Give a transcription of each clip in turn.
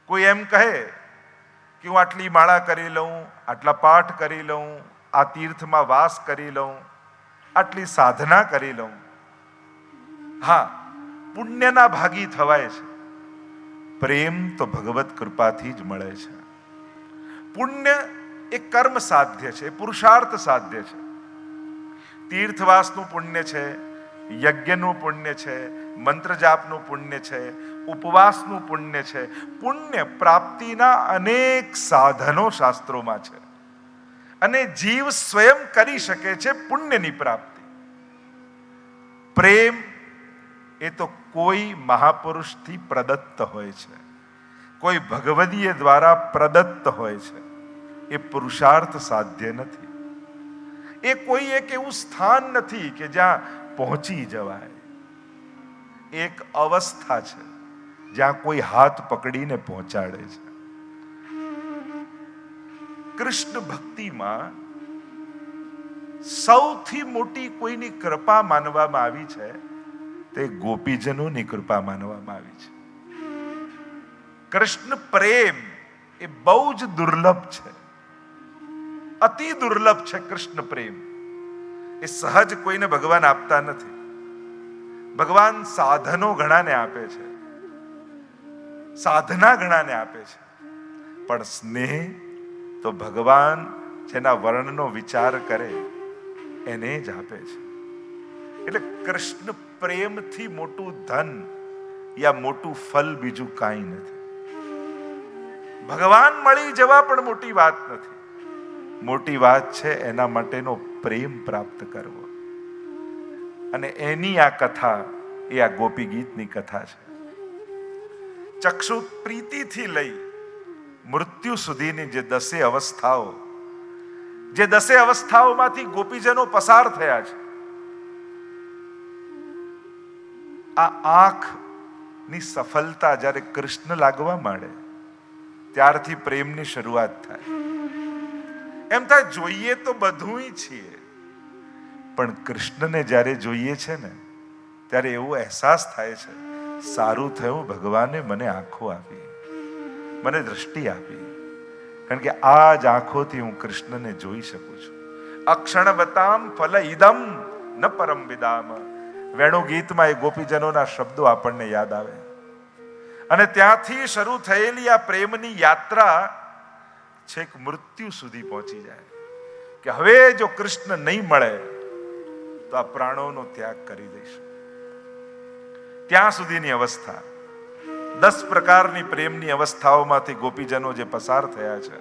કોઈ એમ કહે કે હું આટલી માળા કરી લઉં, આટલા પાઠ કરી લઉં, આ તીર્થમાં વાસ કરી લઉં, આટલી સાધના કરી લઉં, હા, પુણ્યના ભાગી થવાય છે. પ્રેમ તો ભગવત કૃપાથી જ મળે છે. પુણ્ય એ કર્મ સાધ્ય છે, પુરુષાર્થ સાધ્ય છે. તીર્થવાસનું પુણ્ય છે, યજ્ઞનું પુણ્ય છે, મંત્ર જાપનું પુણ્ય છે, ઉપવાસનું પુણ્ય છે. પુણ્ય પ્રાપ્તિના અનેક સાધનો શાસ્ત્રોમાં છે અને જીવ સ્વયં કરી શકે છે પુણ્યની પ્રાપ્તિ. પ્રેમ એ તો કોઈ મહાપુરુષથી પ્રદત્ત હોય છે, કોઈ ભગવદીય દ્વારા પ્રદત્ત હોય છે. એ પુરુષાર્થ સાધ્ય નથી. એ કોઈ એક એવું સ્થાન નથી કે જ્યાં પહોંચી જવાય. એક અવસ્થા છે જ્યાં કોઈ હાથ પકડીને પહોંચાડે છે. કૃષ્ણ ભક્તિમાં સૌથી મોટી કોઈની કૃપા માનવામાં આવી છે તે ગોપીજનોની કૃપા માનવામાં આવી છે. કૃષ્ણ પ્રેમ એ બહુ જ દુર્લભ છે, અતિ દુર્લભ છે. કૃષ્ણ પ્રેમ એ સહજ કોઈને ભગવાન આપતા નથી. ભગવાન સાધનો ઘણાને આપે છે, સાધના ઘણાને આપે છે, પણ સ્નેહ તો ભગવાન જેના વર્ણનો વિચાર કરે એને જ આપે છે. એટલે કૃષ્ણ પ્રેમથી મોટું ધન યા મોટું ફલ બીજું કાંઈ નથી. ભગવાન મળી જવા પણ મોટી વાત નથી. મોટી વાત છે એના માટેનો પ્રેમ પ્રાપ્ત કરવો. અને એની આ કથા એ આ ગોપી ગીતની કથા છે. ચક્ષુ પ્રીતિથી લઈ મૃત્યુ સુધીની જે 10 અવસ્થાઓ, જે 10 અવસ્થાઓમાંથી ગોપીજનો પસાર થયા છે. આ આંખની સફળતા જ્યારે કૃષ્ણ લાગવા માંડે ત્યારથી પ્રેમની શરૂઆત થાય. એમ થાય જોઈએ તો બધું છીએ, પણ કૃષ્ણને જ્યારે જોઈએ છે ને ત્યારે એવો અહેસાસ થાય છે, સારું થયું ભગવાને મને આંખો આપી, મને દ્રષ્ટિ આપી, કારણ કે આ જ આંખોથી હું કૃષ્ણને જોઈ શકું છું. અક્ષણવતામ ફલ ઇદમ ન પરમ વિદામ. વેણુ ગીતમાં એ ગોપીજનોના શબ્દો આપણને યાદ આવે. અને ત્યાંથી શરૂ થયેલી આ પ્રેમની યાત્રા છેક મૃત્યુ સુધી પહોંચી જાય કે હવે જો કૃષ્ણ નહીં મળે તો આ પ્રાણોનો ત્યાગ કરી દઈશું. ત્યાં સુધીની અવસ્થા 10 પ્રકારની પ્રેમની અવસ્થાઓમાંથી ગોપીજનો જે પસાર થયા છે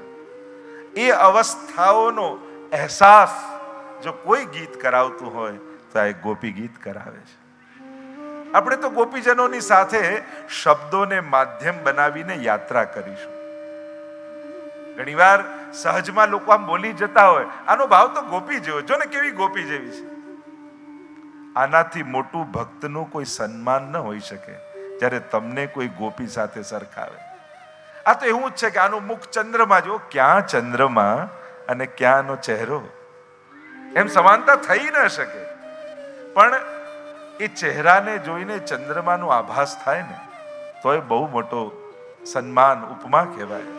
એ અવસ્થાઓનો અહેસાસ જો કોઈ ગીત કરાવતું હોય તો આ એક ગોપી ગીત કરાવે છે. આપણે તો ગોપીજનોની સાથે શબ્દોને માધ્યમ બનાવીને યાત્રા કરીશું. ઘણીવાર સહજમાં લોકો આમ બોલી જતા હોય, આનો ભાવ તો ગોપી જેવો, જો ને કેવી ગોપી જેવી છે. આનાથી મોટું ભક્તનું કોઈ સન્માન ન હોઈ શકે જ્યારે તમને કોઈ ગોપી સાથે સરખાવે. આ તો એવું જ છે કે આનું મુખ ચંદ્રમાં જો, ક્યાં ચંદ્રમાં અને ક્યાંનો ચહેરો, એમ સમાનતા થઈ ન શકે. પણ એ ચહેરાને જોઈને ચંદ્રમાનો આભાસ થાય ને તો એ બહુ મોટો સન્માન, ઉપમા કહેવાય.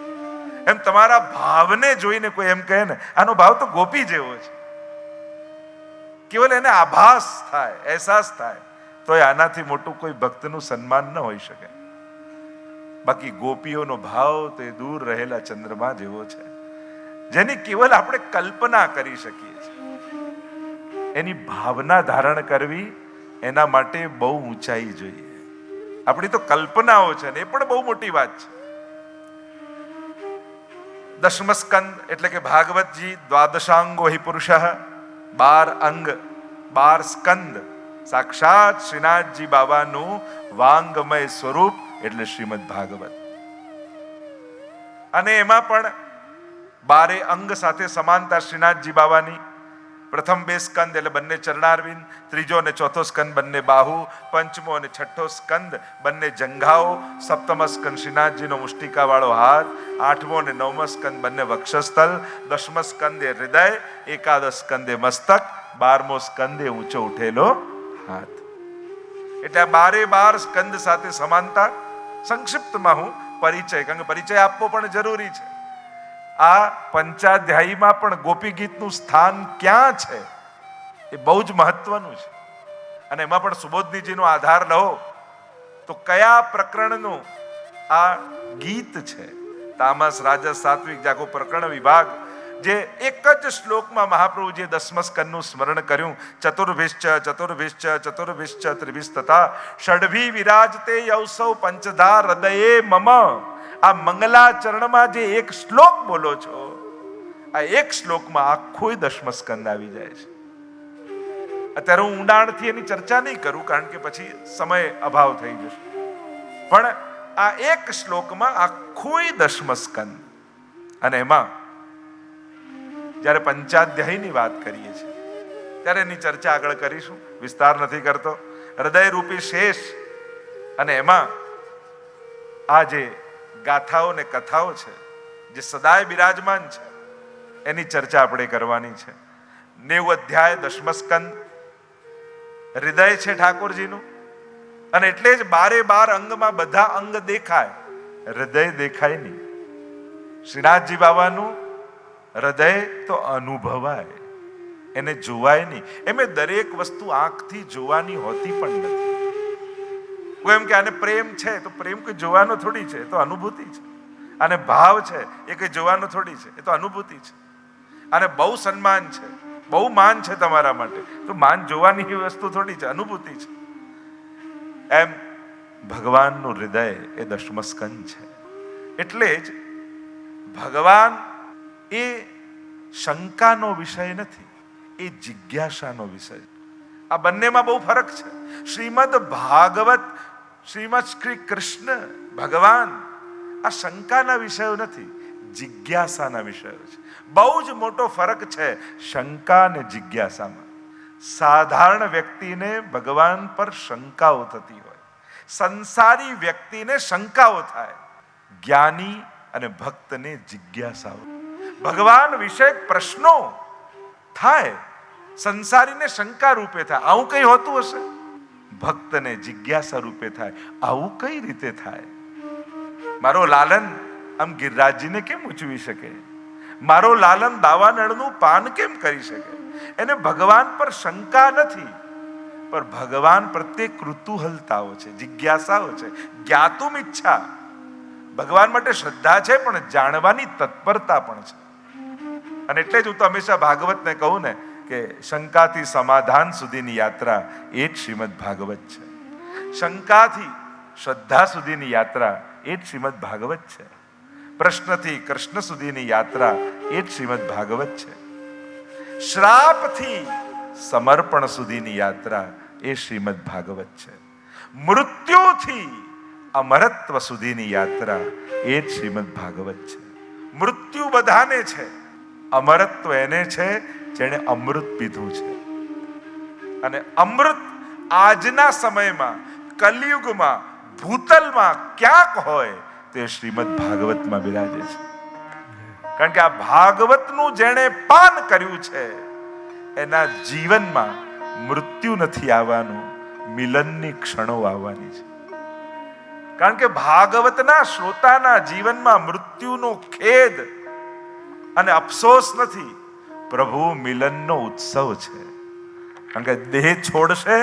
એમ તમારા ભાવને જોઈને કોઈ એમ કહે ને આનો ભાવ તો ગોપી જેવો છે, કેવલ એને આભાસ થાય, અહેસાસ થાય, તો આનાથી મોટું કોઈ ભક્તનું સન્માન ન હોઈ શકે. બાકી ગોપીઓનો ભાવ તો એ દૂર રહેલા ચંદ્રમા જેવો છે, જેની કેવલ આપણે કલ્પના કરી શકીએ છીએ. એની ભાવના ધારણ કરવી એના માટે બહુ ઊંચાઈ જોઈએ. આપણી તો કલ્પનાઓ છે ને એ પણ બહુ મોટી વાત છે. દશમ સ્કંદ એટલે કે ભાગવતજી, દ્વાદશાંગો હિ પુરુષઃ, 12 અંગ 12 સ્કંદ સાક્ષાત શ્રીનાથજી બાબાનું વાંગમય સ્વરૂપ એટલે શ્રીમદ ભાગવત. અને એમાં પણ 12 અંગ સાથે સમાનતા શ્રીનાથજી બાબાની. પ્રથમ 2 સ્કંદ એટલે બંને ચરણારવિંદ, ત્રીજો અને ચોથો સ્કંદ બંને બાહુ, પંચમો અને છઠ્ઠો સ્કંદ બંને જંઘાઓ, સપ્તમ સ્કંદ શ્રીનાથજીનો મુષ્ટિકા વાળો હાથ, આઠમો અને નવમો સ્કંદ બંને વક્ષસ્થળ, દશમ સ્કંદ એ હૃદય, એકાદશ સ્કંદ એ મસ્તક, 12મો સ્કંદ એ ઊંચો ઉઠેલો હાથ. એટલે આ 12 સ્કંદ સાથે સમાનતા. સંક્ષિપ્તમાં હું પરિચય, કારણ કે પરિચય આપવો પણ જરૂરી છે. આ પંચાધ્યાયીમાં પણ ગોપી ગીતનું સ્થાન ક્યાં છે એ બહુ જ મહત્વનું છે. અને એમાં પણ સુબોધનીજીનો આધાર લો તો કયા પ્રકરણનું આ ગીત છે. તામસ, રાજસ, સાત્વિક, જાગો પ્રકરણ વિભાગ, જે એક જ શ્લોકમાં મહાપ્રભુજીએ 10મા સ્કંદનું સ્મરણ કર્યું. ચતુર્ભિશ્ચ ચતુર્ભિશ્ચ ચતુર્ભિશ્ચ ત્રિભિસ્તથા ષડભી વિરાજતે યૌસૌ પંચધા હૃદયે મમ. આ મંગલાચરણમાં જે એક શ્લોક બોલો છો, આ એક શ્લોકમાં આખો 10મો સ્કંદ આવી જાય છે. અત્યારે હું ઊંડાણથી એની ચર્ચા નહીં કરું, કારણ કે પછી સમય અભાવ થઈ જશે. પણ આ એક શ્લોકમાં આખો 10મો સ્કંદ. અને એમાં જ્યારે પંચાધ્યાયની વાત કરીએ છીએ ત્યારે એની ચર્ચા આગળ કરીશું, વિસ્તાર નથી કરતો. હૃદય રૂપી શેષ અને એમાં આ જે ગાથાઓ ને કથાઓ છે જે સદાય બિરાજમાન છે એની ચર્ચા આપણે કરવાની છે. 90 અધ્યાય 10મો સ્કંદ હૃદય છે ઠાકોરજીનું. અને એટલે જ 12 અંગમાં બધા અંગ દેખાય, હૃદય દેખાય નહીં. શ્રીનાથજી બાબાનું હૃદય તો અનુભવાય, એને જોવાય નહીં. એમે દરેક વસ્તુ આંખથી જોવાની હોતી પણ નથી. કોઈ એમ કે આને પ્રેમ છે, તો પ્રેમ કોઈ જોવાનો થોડી છે, એ તો અનુભૂતિ છે. આને ભાવ છે, એ કોઈ જોવાનો થોડી છે, એ તો અનુભૂતિ છે. આને બહુ સન્માન છે, બહુ માન છે તમારા માટે, તો માન જોવાની વસ્તુ થોડી છે, અનુભૂતિ છે. એમ ભગવાનનું હૃદય એ 10મો સ્કંદ છે. એટલે જ ભગવાન એ શંકાનો વિષય નથી, એ જિજ્ઞાસાનો વિષય. આ બંનેમાં બહુ ફરક છે. શ્રીમદ ભાગવત, શ્રીમદ શ્રી કૃષ્ણ ભગવાન આ શંકાના વિષયો નથી, જિજ્ઞાસાના વિષયો છે. બહુ જ મોટો ફરક છે શંકા અને જિજ્ઞાસામાં. સાધારણ વ્યક્તિને ભગવાન પર શંકાઓ થતી હોય, સંસારી વ્યક્તિને શંકાઓ થાય, જ્ઞાની અને ભક્તને જિજ્ઞાસાઓ. ભગવાન વિશે પ્રશ્નો થાય, સંસારીને શંકા રૂપે થાય, આવું કઈ હોતું હશે. ભક્તને જિજ્ઞાસા રૂપે થાય, આવું કઈ રીતે થાય. મારો લાલન આમ ગિરિરાજજીને કેમ ઉચવી શકે, મારો લાલન દાવાનળનું પાન કેમ કરી શકે. એને ભગવાન પર શંકા નથી, પણ ભગવાન પ્રત્યે કૃતુહલતાઓ છે, જિજ્ઞાસાઓ છે, જ્ઞાતુમ ઈચ્છા. ભગવાન માટે શ્રદ્ધા છે, પણ જાણવાની તત્પરતા પણ છે. અને એટલે જ હું તો હંમેશા ભાગવતને કહું ને કે શંકાથી સમાધાન સુધીની યાત્રા એ જ શ્રીમદ ભાગવત છે. શંકાથી શ્રદ્ધા સુધીની યાત્રા એ જ શ્રીમદ ભાગવત છે. પ્રશ્નથી કૃષ્ણ સુધીની યાત્રા એ જ શ્રીમદ ભાગવત છે. શ્રાપથી સમર્પણ સુધીની યાત્રા એ શ્રીમદ ભાગવત છે. મૃત્યુથી અમરત્વ સુધીની યાત્રા એ જ શ્રીમદ ભાગવત છે. મૃત્યુ બધાને છે, અમરત્વ એને છે જેણે અમૃત પીધું છે. અને અમૃત આજના સમયમાં, કલિયુગમાં, ભૂતલમાં ક્યાંક હોય તે શ્રીમદ ભાગવતમાં બિરાજે છે. કારણ કે આ ભાગવતનું જેણે પાન કર્યું છે એના જીવનમાં મૃત્યુ નથી આવવાનું, મિલનની ક્ષણો આવવાની છે. કારણ કે ભાગવતના શ્રોતાના જીવનમાં મૃત્યુનો ખેદ અને અફસોસ નથી, પ્રભુ મિલનનો ઉત્સવ છે. કારણ કે દેહ છોડશે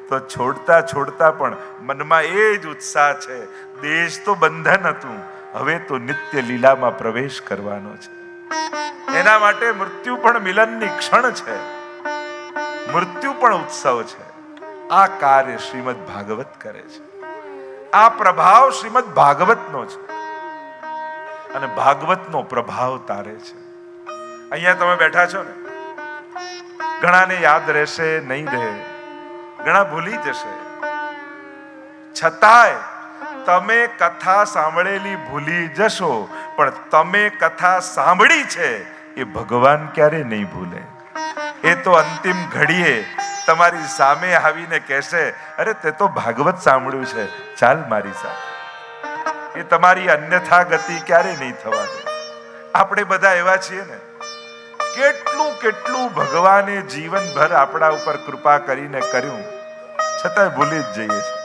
તો છોડતા છોડતા પણ મનમાં એ જ ઉત્સાહ છે, દેશ તો બંધન હતું, હવે તો નિત્ય લીલામાં પ્રવેશ કરવાનો છે. એના માટે મૃત્યુ પણ મિલનની ક્ષણ છે, મૃત્યુ પણ ઉત્સવ છે. આ કાર્ય શ્રીમદ ભાગવત કરે છે. આ પ્રભાવ શ્રીમદ ભાગવતનો છે અને ભાગવતનો પ્રભાવ તારે છે. અહીંયા તમે બેઠા છો ને, ઘણાને યાદ રહેશે, નહીં રહે, ઘણા ભૂલી જશે. છતાંય તમે કથા સાંભળેલી ભૂલી જશો, પણ તમે કથા સાંભળી છે એ ભગવાન ક્યારે નહીં ભૂલે. એ તો અંતિમ ઘડીએ તમારી સામે આવીને કહેશે, અરે તે તો ભાગવત સાંભળ્યું છે, ચાલ મારી સાથે. એ તમારી અન્યથા ગતિ ક્યારે નહીં થવા દે. આપણે બધા એવા છીએ ને, કેટલું કેટલું ભગવાને જીવનભર આપણા ઉપર કૃપા કરીને કર્યું, છતાંય ભૂલી જ જઈએ છીએ.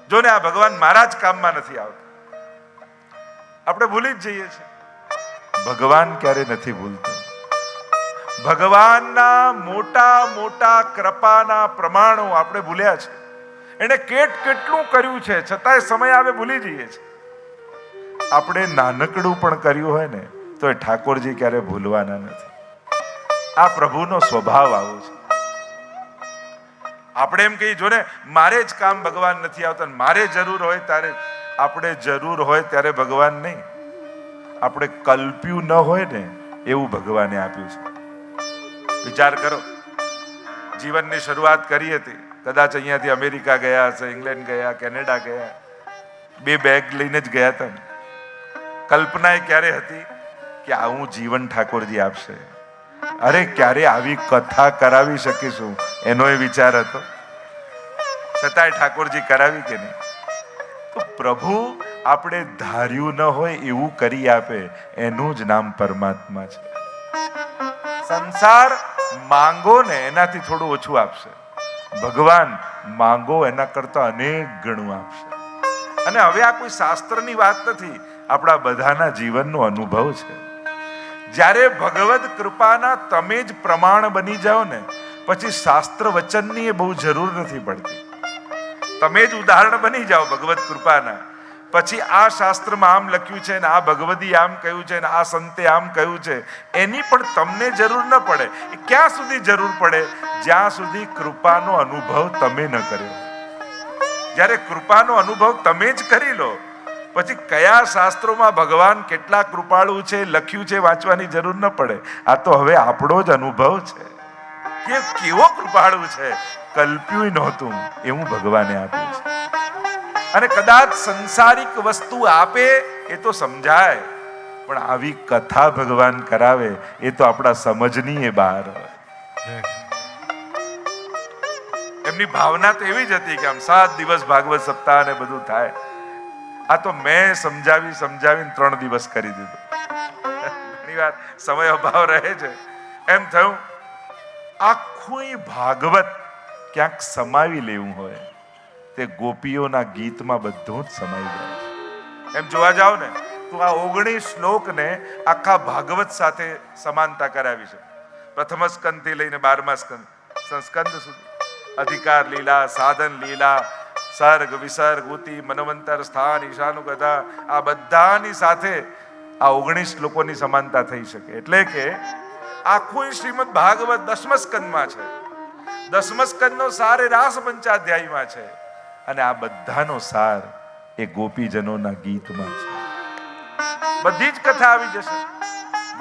જો ને આ ભગવાન મારા જ કામમાં નથી આવતા, આપણે ભૂલી જ જઈએ છીએ. ભગવાન ક્યારે નથી ભૂલતો. ભગવાનના મોટા મોટા કૃપાના પ્રમાણો આપણે ભૂલ્યા છે. એને કેટલું કર્યું છે, છતાંય સમય આવે ભૂલી જઈએ છીએ. આપણે નાનકડું પણ કર્યું હોય ને તો એ ઠાકોરજી ક્યારે ભૂલવાના નથી. આ પ્રભુનો સ્વભાવ આવો છે. આપણે એમ કહીએ, જો ને મારે જ કામ ભગવાન નથી આવતા, મારે જરૂર હોય ત્યારે. આપણે જરૂર હોય ત્યારે ભગવાન નહીં, આપણે કલ્પ્યું ન હોય ને એવું ભગવાને આપ્યું છે. વિચાર કરો, જીવનની શરૂઆત કરી હતી, કદાચ અહીંયાથી અમેરિકા ગયા હશે, ઇંગ્લેન્ડ ગયા, કેનેડા ગયા, 2 બેગ લઈને જ ગયા હતા. કલ્પના એ ક્યારે હતી કે આવું જીવન ઠાકોરજી આપશે? અરે ક્યારે આવી કથા કરાવી શકીશું એનો એ વિચાર હતો. છતાંય ઠાકોરજી કરાવી કે નહીં? તો પ્રભુ આપણે ધાર્યું ન હોય એવું કરી આપે, એનું જ નામ પરમાત્મા છે. સંસાર માંગો ને એનાથી થોડું ઓછું આપશે, ભગવાન માંગો એના કરતા અનેક ગણું આપશે. અને હવે આ કોઈ શાસ્ત્રની વાત નથી, આપણા બધાના જીવનનો અનુભવ છે. જ્યારે ભગવદ કૃપાના તમે જ પ્રમાણ બની જાઓ ને, પછી શાસ્ત્ર વચનની એ બહુ જરૂર નથી પડતી. તમે જ ઉદાહરણ બની જાઓ ભગવદ કૃપાના, પછી આ શાસ્ત્રમાં આમ લખ્યું છે ને આ ભગવદી આમ કહ્યું છે ને આ સંતે આમ કહ્યું છે, એની પણ તમને જરૂર ન પડે. એ ક્યાં સુધી જરૂર પડે? જ્યાં સુધી કૃપાનો અનુભવ તમે ન કર્યો. જ્યારે કૃપાનો અનુભવ તમે જ કરી લો, પછી કયા શાસ્ત્રોમાં ભગવાન કેટલા કૃપાળુ છે લખ્યું છે વાંચવાની જરૂર ન પડે. આ તો હવે આપણો જ અનુભવ છે કે કેવો કૃપાળુ છે, કલ્પ્યું નહોતું એવું ભગવાને આપ્યું છે. અને કદાચ સંસારિક વસ્તુ આપે એ તો સમજાય, પણ આવી કથા ભગવાન કરાવે એ તો આપણા સમજની એ બહાર હોય. એમની ભાવના તો એવી જ હતી કે આમ 7 દિવસ ભાગવત સપ્તાહ ને બધું થાય. આ તો મેં સમજાવીને 3 દિવસ કરી દીધું. ઘણી વાર સમય અભાવ રહે છે, એમ થયું આખું ભાગવત ક્યાંક સમાવી લેવું હોય તે ગોપીઓના ગીતમાં બધું જ સમાઈ જાય છે. એમ જોવા જાવ ને તો આ 19 શ્લોકને આખા ભાગવત સાથે સમાનતા કરાવી છે. પ્રથમ સ્કંદ થી લઈને 12મા સ્કંદ સુધી અધિકાર લીલા, સાધન લીલા, સર્ગ વિસર્ગ, ઉતિ, મનવંતર, સ્થાન, ઈશાનુગતા, આ બધાની સાથે આ 19 શ્લોકોની સમાનતા થઈ શકે. એટલે કે આખું શ્રીમદ ભાગવત 10મા સ્કંદમાં છે. 10મા સ્કંદનો સાર એ રાસ પંચાધ્યાયમાં છે, અને આ બધાનો સાર એ ગોપીજનોના ગીતમાં છે. બધી જ કથા આવી જશે.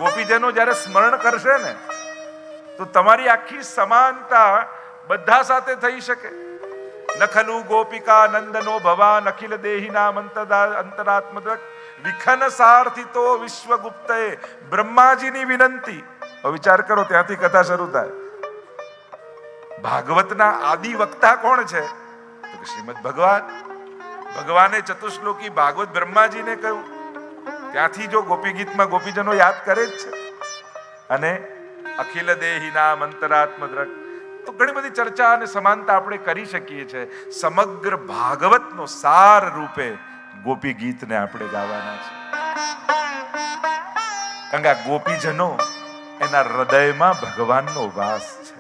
ગોપીજનો જ્યારે સ્મરણ કરશે ને તો તમારી આખી સમાનતા બધા સાથે થઈ શકે. નખલુ ગોપિકા નંદનો ભવાન અખિલ દેહિના અંતરાત્મક વિખન સાર્થિતો વિશ્વગુપ્તએ બ્રહ્માજીની વિનંતી. વિચાર કરો, ત્યાંથી કથા શરૂ થાય. ભાગવતના આદિ વક્તા કોણ છે? તો શ્રીમદ ભગવાન. ભગવાને ચતુશ્લોકી ભાગવત બ્રહ્માજીને કહ્યું. ત્યાંથી જો ગોપી ગીતમાં ગોપીજનો યાદ કરે જ છે. અને અખિલ દેહિના અંતરાત્મદ્રક, તો ઘણી બધી ચર્ચા અને સમાનતા આપણે કરી શકીએ છીએ. સમગ્ર ભાગવતનો સાર રૂપે ગોપી ગીતને આપણે ગાવાના છે. કારણ કે આ ગોપીજનો એના હૃદયમાં ભગવાનનો વાસ છે.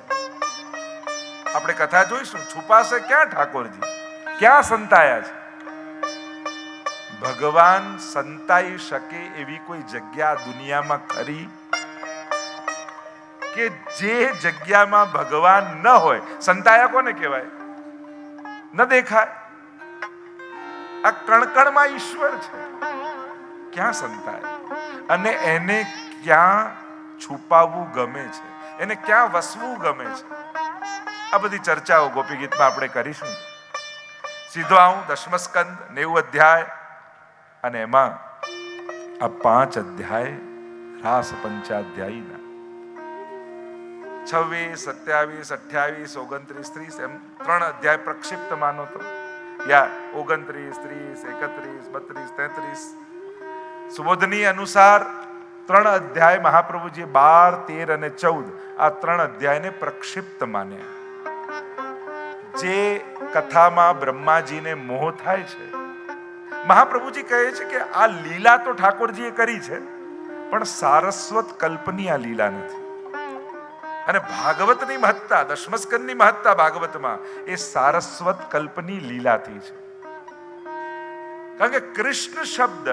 આપણે કથા જોઈશું, છુપાશે ક્યાં ઠાકોરજી, ક્યાં સંતાયા છે? ભગવાન સંતાઈ શકે એવી કોઈ જગ્યા દુનિયામાં ખરી કે જે જગ્યામાં ભગવાન ન હોય? સંતાયા કોને કહેવાય? ન દેખાય. આ કણકણમાં ઈશ્વર છે, ક્યાં સંતાય? અને એને ક્યાં છુપાવવું ગમે છે, એને ક્યાં વસવું ગમે છે? આ બધી ચર્ચાઓ ગોપી ગીતમાં આપણે કરીશું. સીધો આવું 10મા સ્કંદ 90 અધ્યાય, અને એમાં આ 5 અધ્યાય રાસ પંચાધ્યાયીના 26, 27, 28, 29, 30 એમ 3 અધ્યાય પ્રક્ષિપ્ત માનો તો, યા 29, 30, 31, 32, 33 સુબોધની અનુસાર 3 અધ્યાય મહાપ્રભુજી 12, 13 અને 14 આ 3 અધ્યાયને પ્રક્ષિપ્ત માન્યા. જે કથામાં બ્રહ્માજીને મોહ થાય છે, મહાપ્રભુજી કહે છે કે આ લીલા તો ઠાકોરજીએ કરી છે, પણ સારસ્વત કલ્પની આ લીલા નથી. અને ભાગવતની મહત્તા, દશમસ્કંદની મહત્તા ભાગવતમાં એ સારસ્વત કલ્પની લીલાથી છે. કારણ કે કૃષ્ણ શબ્દ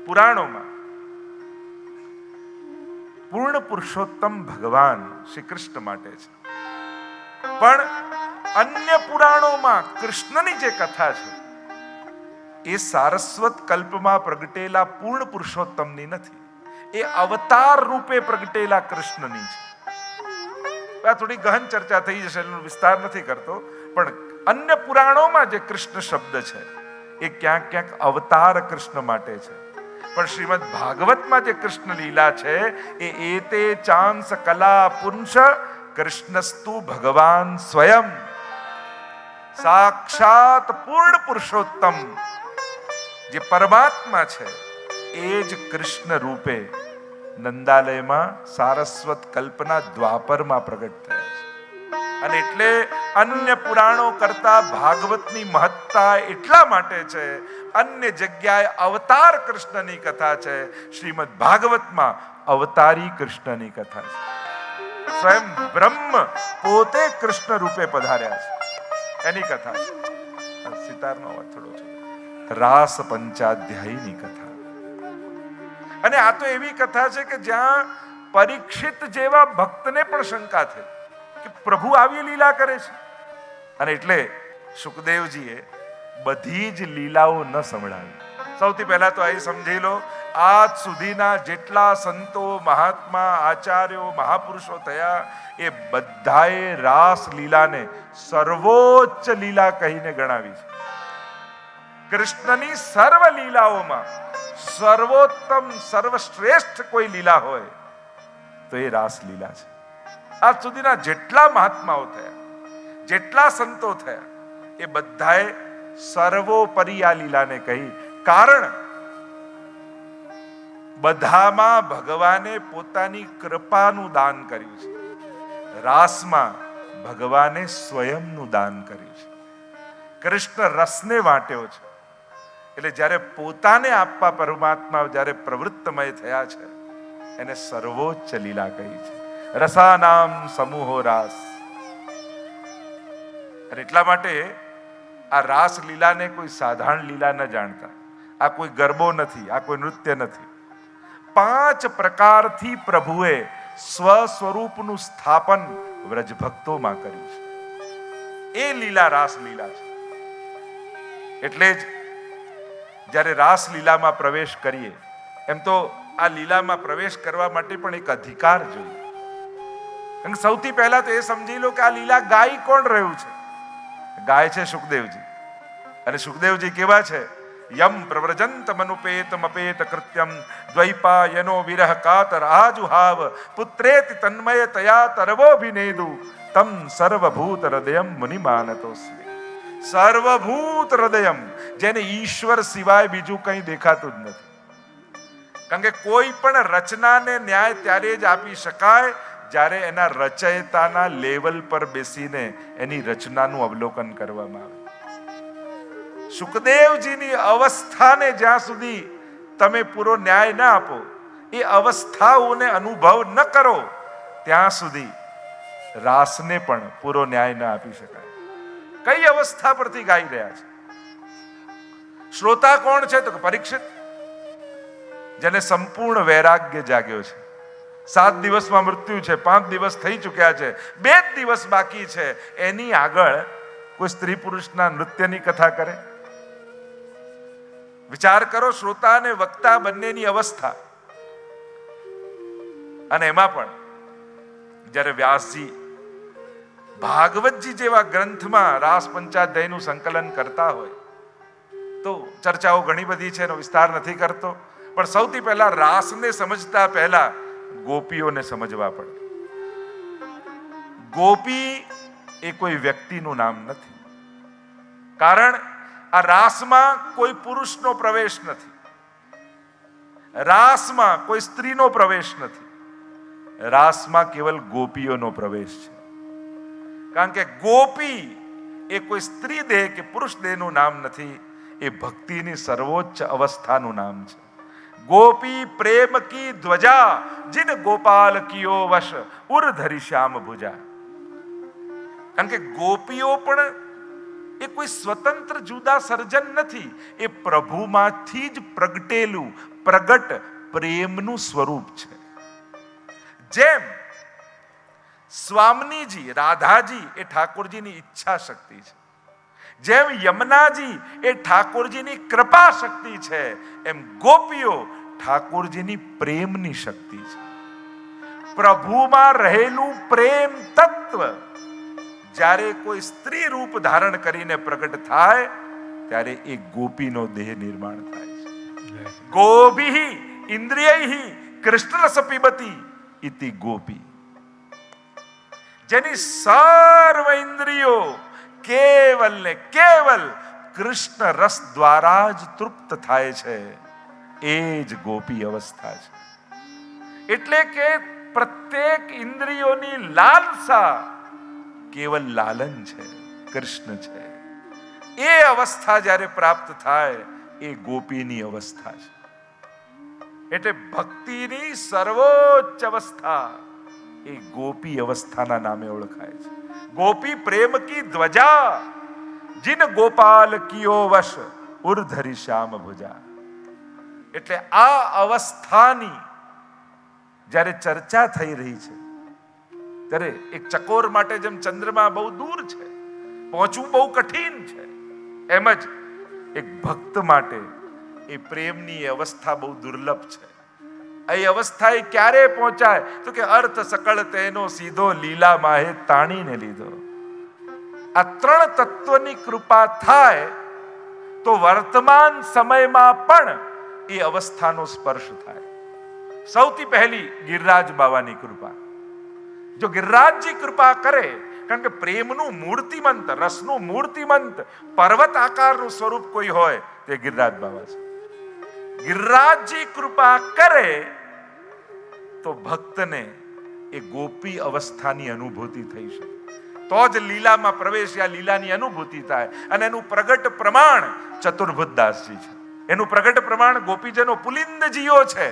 પુરાણોમાં પૂર્ણ પુરુષોત્તમ ભગવાન શ્રી કૃષ્ણ માટે છે, પણ અન્ય પુરાણોમાં કૃષ્ણની જે કથા છે એ સારસ્વત કલ્પમાં પ્રગટેલા પૂર્ણ પુરુષોત્તમની નથી, એ અવતાર રૂપે પ્રગટેલા કૃષ્ણની છે. આ થોડી ગહન ચર્ચા થઈ જશે, એનો વિસ્તાર નથી કરતો, પણ અન્ય પુરાણોમાં જે કૃષ્ણ શબ્દ છે એ ક્યાંક ક્યાંક અવતાર કૃષ્ણ માટે છે, પણ શ્રીમદ ભાગવતમાં જે કૃષ્ણ લીલા છે એ એતે ચાંસ કલા પુંસ કૃષ્ણસ્તુ ભગવાન સ્વયં, સાક્ષાત પૂર્ણ પુરુષોત્તમ જે પરમાત્મા છે એ જ કૃષ્ણ રૂપે નંદાલયમાં સારસ્વત કલ્પના દ્વાપરમાં પ્રગટ થયા છે. અને એટલે અન્ય પુરાણો કરતા ભાગવતની મહત્તા એટલા માટે છે, અન્ય જગ્યાએ અવતાર કૃષ્ણની કથા છે, શ્રીમદ ભાગવતમાં અવતારી કૃષ્ણની કથા છે. સ્વયં બ્રહ્મ પોતે કૃષ્ણ રૂપે પધાર્યા છે, એની કથા છે. સિતારનો અવાજ થોડો છે. રાસ પંચાધ્યાયની કથા. અને આ તો એવી કથા છે કે જ્યાં પરીક્ષિત જેવા ભક્તને પણ શંકા થઈ કે પ્રભુ આવી લીલા કરે છે. અને એટલે સુખદેવજીએ બધી જ લીલાઓ ન સંભળાવી. સૌથી પહેલા તો અહીં સમજી લો, આજ સુધીના જેટલા સંતો, મહાત્મા, આચાર્યો, મહાપુરુષો થયા એ બધાએ રાસ લીલાને સર્વોચ્ચ લીલા કહીને ગણાવી છે. કૃષ્ણની સર્વ લીલાઓમાં સર્વોત્તમ, સર્વશ્રેષ્ઠ કોઈ લીલા હોય તો એ રાસ લીલા છે. આજ સુધીના જેટલા મહાત્માઓ થયા, જેટલા સંતો થયા, એ બધાએ સર્વોપરી આ લીલાને કહી. કારણ બધામાં ભગવાને પોતાની કૃપાનું દાન કર્યું છે, રાસમાં ભગવાને સ્વયંનું દાન કર્યું છે. કૃષ્ણ રસને વાટ્યો છે, એટલે જ્યારે પોતાને આપવા પરમાત્મા જ્યારે પ્રવૃત્તમય થયા છે એને સર્વોચ્ચ લીલા કહી છે. રસાનામ સમૂહો રાસ. અને એટલા માટે આ રાસ લીલાને કોઈ સાધારણ લીલા ન જાણતા. આ કોઈ ગરબો નથી, આ કોઈ નૃત્ય નથી. 5 પ્રકારથી પ્રભુએ સ્વ સ્વરૂપનું સ્થાપન વ્રજ ભક્તોમાં કર્યું છે. એ લીલા રાસ લીલા છે. એટલે જ જ્યારે રાસ લીલામાં પ્રવેશ કરીએ, એમ તો આ લીલામાં પ્રવેશ કરવા માટે પણ એક અધિકાર જોઈએ. અને સૌથી પહેલા તો એ સમજી લો કે આ લીલા ગાઈ કોણ રહ્યું છે? ગાય છે સુખદેવજી. અને સુખદેવજી કેવા છે? યમ પ્રવ્રજંત મનુપેત મપેત કૃત્યમ દ્વૈપાયનો વિરહ કાતર આજુહાવ પુત્રેતિ તન્મય તયા તરવોભિનેદુ તમ સર્વભૂત હૃદયમ મુનિમાનતોસ્મિ. સર્વભૂત હૃદયમ, જેને ઈશ્વર સિવાય બીજું કંઈ દેખાતું જ નથી. કારણ કે કોઈ પણ રચનાને ન્યાય ત્યારે જ આપી શકાય જ્યારે એના રચયિતાના લેવલ પર બેસીને એની રચનાનું અવલોકન કરવામાં આવે. સુખદેવજીની અવસ્થાને જ્યાં સુધી તમે પૂરો ન્યાય ન આપો, એ અવસ્થાઓને અનુભવ ન કરો, ત્યાં સુધી રાસને પણ પૂરો ન્યાય ન આપી શકાય. કઈ અવસ્થા પરથી ગાઈ રહ્યા છે? શ્રોતા કોણ છે? તો કે પરીક્ષિત, જેને સંપૂર્ણ વૈરાગ્ય જાગ્યો છે. 7 દિવસમાં મૃત્યુ છે, 5 દિવસ થઈ ચૂક્યા છે, 2 જ દિવસ બાકી છે, એની આગળ કોઈ સ્ત્રી પુરુષના નૃત્યની કથા કરે? વિચાર કરો શ્રોતા અને વક્તા બંનેની અવસ્થા. અને એમાં પણ જ્યારે વ્યાસજી ભાગવતજી જેવા ગ્રંથમાં રાસ પંચાધ્યાયનું સંકલન કરતા હોય તો ચર્ચાઓ ઘણી બધી છે, એનો વિસ્તાર નથી કરતો. પણ સૌથી પહેલા રાસને સમજતા પહેલા ગોપીઓને સમજવા પડે. ગોપી એ કોઈ વ્યક્તિનું નામ નથી. કારણ આ રાસમાં કોઈ પુરુષનો પ્રવેશ નથી, રાસમાં કોઈ સ્ત્રીનો પ્રવેશ નથી, રાસમાં કેવલ ગોપીઓનો પ્રવેશ છે. કારણ કે ગોપી એ કોઈ સ્ત્રી દેહ કે પુરુષ દેહનું નામ નથી, એ ભક્તિની સર્વોચ્ચ અવસ્થાનું નામ છે. ગોપી પ્રેમ કી ધ્વજા, જીન ગોપાલ કિયો વશ, ઉર ધરી શ્યામ ભુજા. કારણ કે ગોપીઓ પણ એ કોઈ સ્વતંત્ર જુદા સર્જન નથી, એ પ્રભુમાંથી જ પ્રગટ પ્રેમનું સ્વરૂપ છે. જેમ સ્વામિનીજી રાધાજી એ ઠાકોરજીની ઈચ્છા શક્તિ છે, જેમ યમુનાજી એ ઠાકોરજીની કૃપા શક્તિ છે, એમ ગોપીઓ ઠાકોરજીની પ્રેમની શક્તિ છે. પ્રભુમાં રહેલું પ્રેમ તત્વ જ્યારે કોઈ સ્ત્રી રૂપ ધારણ કરીને પ્રગટ થાય ત્યારે એ ગોપીનો દેહ નિર્માણ થાય છે. ગોભી ઇન્દ્રિયૈ કૃષ્ણ રસ પીબતી ઇતિ ગોપી. જેની સર્વ ઇન્દ્રિયો કેવલ ને કેવલ કૃષ્ણ રસ દ્વારા જ તૃપ્ત થાય છે, એ જ ગોપી અવસ્થા છે. એટલે કે પ્રત્યેક ઇન્દ્રિયોની લાલસા કેવલ લાલન છે, કૃષ્ણ છે. એ અવસ્થા જ્યારે પ્રાપ્ત થાય એ ગોપીની અવસ્થા છે. એટલે ભક્તિની સર્વોચ્ચ અવસ્થા એ ગોપી અવસ્થાના નામે ઓળખાય છે. ગોપી પ્રેમ કી ધ્વજા, જીન ગોપાલ કિયો વશ, ઉર ધરી શ્યામ ભુજા. એટલે આ અવસ્થાની જ્યારે ચર્ચા થઈ રહી છે ત્યારે એક ચકોર માટે જેમ ચંદ્રમા બહુ દૂર છે, પહોંચવું બહુ કઠિન છે, એમ જ એક ભક્ત માટે એ પ્રેમની અવસ્થા બહુ દુર્લભ છે. એ અવસ્થા એ ક્યારે પહોંચાય તો કે અર્થ સકળ તેનો સીધો, લીલા માહે તાણીને લીધો. આ ત્રણ તત્વની કૃપા થાય તો વર્તમાન સમયમાં પણ એ અવસ્થાનો સ્પર્શ થાય. સૌથી પહેલી ગિરિરાજ બાવાની કૃપા. જો ગિરિરાજજી કૃપા કરે, કારણ કે પ્રેમનું મૂર્તિમંત, રસનું મૂર્તિમંત પર્વત આકારનું સ્વરૂપ કોઈ હોય તે ગિરિરાજ બાવા છે. ગિરિરાજજી કૃપા કરે તો ભક્તને એ ગોપી અવસ્થાની અનુભૂતિ થઈ શકે. તો જ લીલામાં પ્રવેશ્યા લીલાની અનુભૂતિ થાય. અને એનું પ્રગટ પ્રમાણ ચતુર્ભુજદાસજી છે, એનું પ્રગટ પ્રમાણ ગોપીજનો પુલિંદજીઓ છે.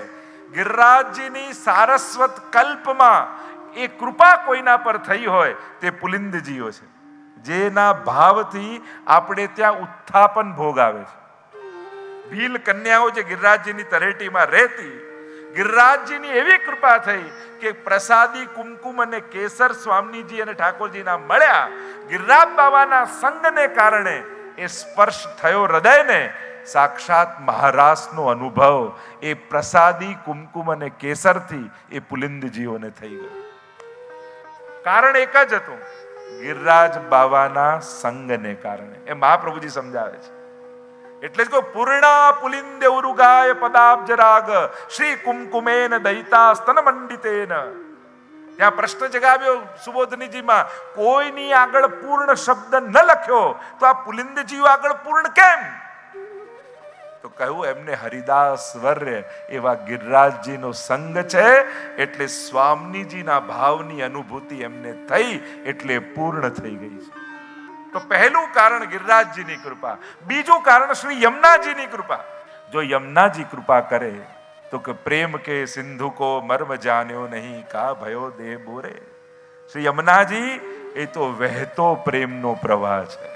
ગિરિરાજજીની સારસ્વત કલ્પમાં એ કૃપા કોઈના પર થઈ હોય તે પુલિંદજીઓ છે, જેના ભાવથી આપણે ત્યાં ઉત્થાપન ભોગ આવે છે. ભીલ કન્યાઓ જે ગિરિરાજજીની તળેટીમાં રહેતી, ગિરિરાજજીની એવી કૃપા થઈ કે પ્રસાદી કુમકુમ અને કેસર સ્વામીજી અને ઠાકોરજીના મળ્યા. ગિરિરાજ બાબાના સંગને કારણે એ સ્પર્શ થયો હૃદયને. સાક્ષાત મહારાસનો અનુભવ એ પ્રસાદી કુમકુમ અને કેસરથી એ પુલિંદજીઓને થઈ ગયો. કારણ એક જ હતું, ગિરિરાજ બાબાના સંગને કારણે. એ મહાપ્રભુજી સમજાવે છે. એટલે જ કહો, પૂર્ણા પુલિંદે ઉરુગાય પદાબ્જ રાગ, શ્રી કુમકુમેન દયિતા સ્તન મંડિતેન. ત્યાં પ્રશ્ન જગાવ્યો સુબોધનીજીમાં, કોઈની આગળ પૂર્ણ શબ્દ ન લખ્યો તો આ પુલિંદજીઓ આગળ પૂર્ણ કેમ? તો કહ્યું, એમને હરિદાસ વર્ય એવા ગિરિરાજજીનો સંગ છે, એટલે સ્વામીજીના ભાવની અનુભૂતિ એમને થઈ, એટલે પૂર્ણ થઈ ગઈ છે. તો પહેલું કારણ ગિરિરાજજીની કૃપા. બીજું કારણ શ્રી યમુનાજીની કૃપા. જો યમુનાજી કૃપા કરે તો કે પ્રેમ કે સિંધુ કો મર્મ જાન્યો નહીં, કા ભયો દેહ બોરે. શ્રી યમુનાજી એ તો વહેતો પ્રેમનો પ્રવાહ છે.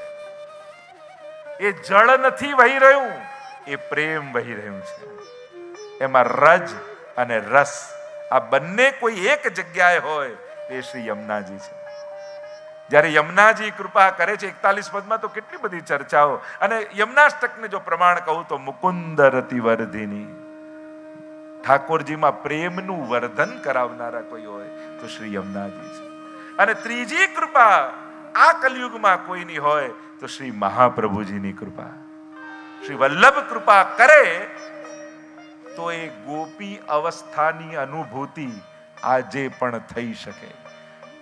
એ જળ નથી વહી રહ્યું, એ પ્રેમ વહી રહ્યું છે. એમાં રજ અને રસ આ બંને કોઈ એક જગ્યાએ હોય એ શ્રી યમુનાજી છે. જ્યારે યમુનાજી કૃપા કરે છે 41 પદમાં તો કેટલી બધી ચર્ચાઓ. અને યમુનાષ્ટકને જો પ્રમાણ કહું તો મુકુંદ રતિ વર્ધિની, ઠાકોરજીમાં પ્રેમનું વર્ધન કરાવનારા કોઈ હોય તો શ્રી યમુનાજી છે. અને ત્રીજી કૃપા આ કલયુગમાં કોઈની હોય તો શ્રી મહાપ્રભુજીની કૃપા. શ્રી વલ્લભ કૃપા કરે તો એ ગોપી અવસ્થાની અનુભૂતિ આજે પણ થઈ શકે.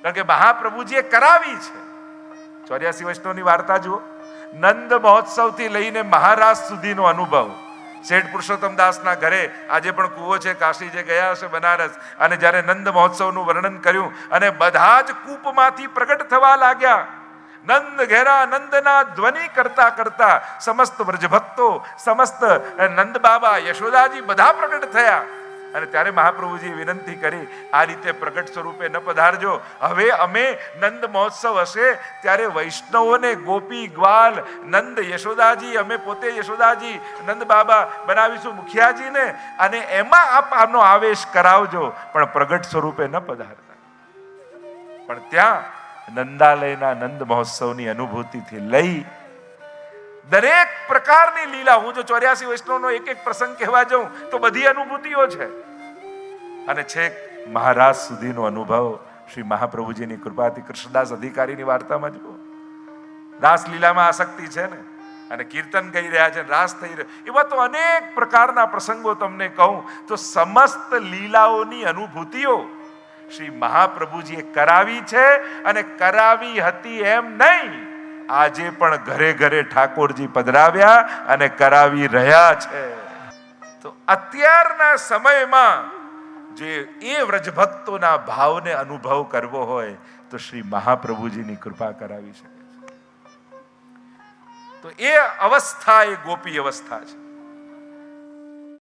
કારણ કે મહાપ્રભુજીએ કરાવી છે. 84 વૈષ્ણવની વાર્તા જુઓ. નંદ મહોત્સવથી લઈને મહારાજ સુધીનો અનુભવ. શેઠ પુરુષોત્તમ દાસના ઘરે આજે પણ કૂવો છે, કાશી જે ગયા હશે બનારસ, અને જ્યારે નંદ મહોત્સવનું વર્ણન કર્યું અને બધા જ કૂપમાંથી પ્રગટ થવા લાગ્યા. નંદ ઘેરા નંદના ધ્વનિ કરતા કરતા સમસ્ત વ્રજભક્તો, સમસ્ત નંદ બાબા, યશોદાજી બધા પ્રગટ થયા. અને ત્યારે મહાપ્રભુજીએ વિનંતી કરી, આ રીતે પ્રગટ સ્વરૂપે ન પધારજો. હવે અમે નંદ મહોત્સવ હશે ત્યારે વૈષ્ણવોને ગોપી ગ્વાલ નંદ યશોદાજી, અમે પોતે યશોદાજી નંદ બાબા બનાવીશું મુખિયાજીને, અને એમાં આપ આનો આવેશ કરાવજો, પણ પ્રગટ સ્વરૂપે ન પધારતા. પણ ત્યાં નંદાલયના નંદ મહોત્સવની અનુભૂતિથી લઈ દરેક પ્રકારની લીલા, હું જો 84 વૈષ્ણવનો એક એક પ્રસંગ કહેવા જાઉં તો બધી અનુભૂતિઓ છે. અને છેક મહારાજ સુધીનો અનુભવ શ્રી મહાપ્રભુજીની કૃપાથી કૃષ્ણદાસ અધિકારીની વાર્તામાં જુઓ. રાસલીલામાં આસક્તિ છે ને, અને કીર્તન કહી રહ્યા છે, રાસ થઈ રહ્યો, એવા તો અનેક પ્રકારના પ્રસંગો તમને કહું તો સમસ્ત લીલાઓની અનુભૂતિઓ શ્રી મહાપ્રભુજીએ કરાવી છે. અને કરાવી હતી એમ નહીં, આજે પણ ઘરે ઘરે ઠાકોરજી પધરાવ્યા અને કરાવી રહ્યા છે. તો અત્યારના સમયમાં જે એ વ્રજભક્તોના ભાવને અનુભવ કરવો હોય તો શ્રી મહાપ્રભુજીની કૃપા કરાવી શકે છે. તો એ અવસ્થા એ ગોપી અવસ્થા છે.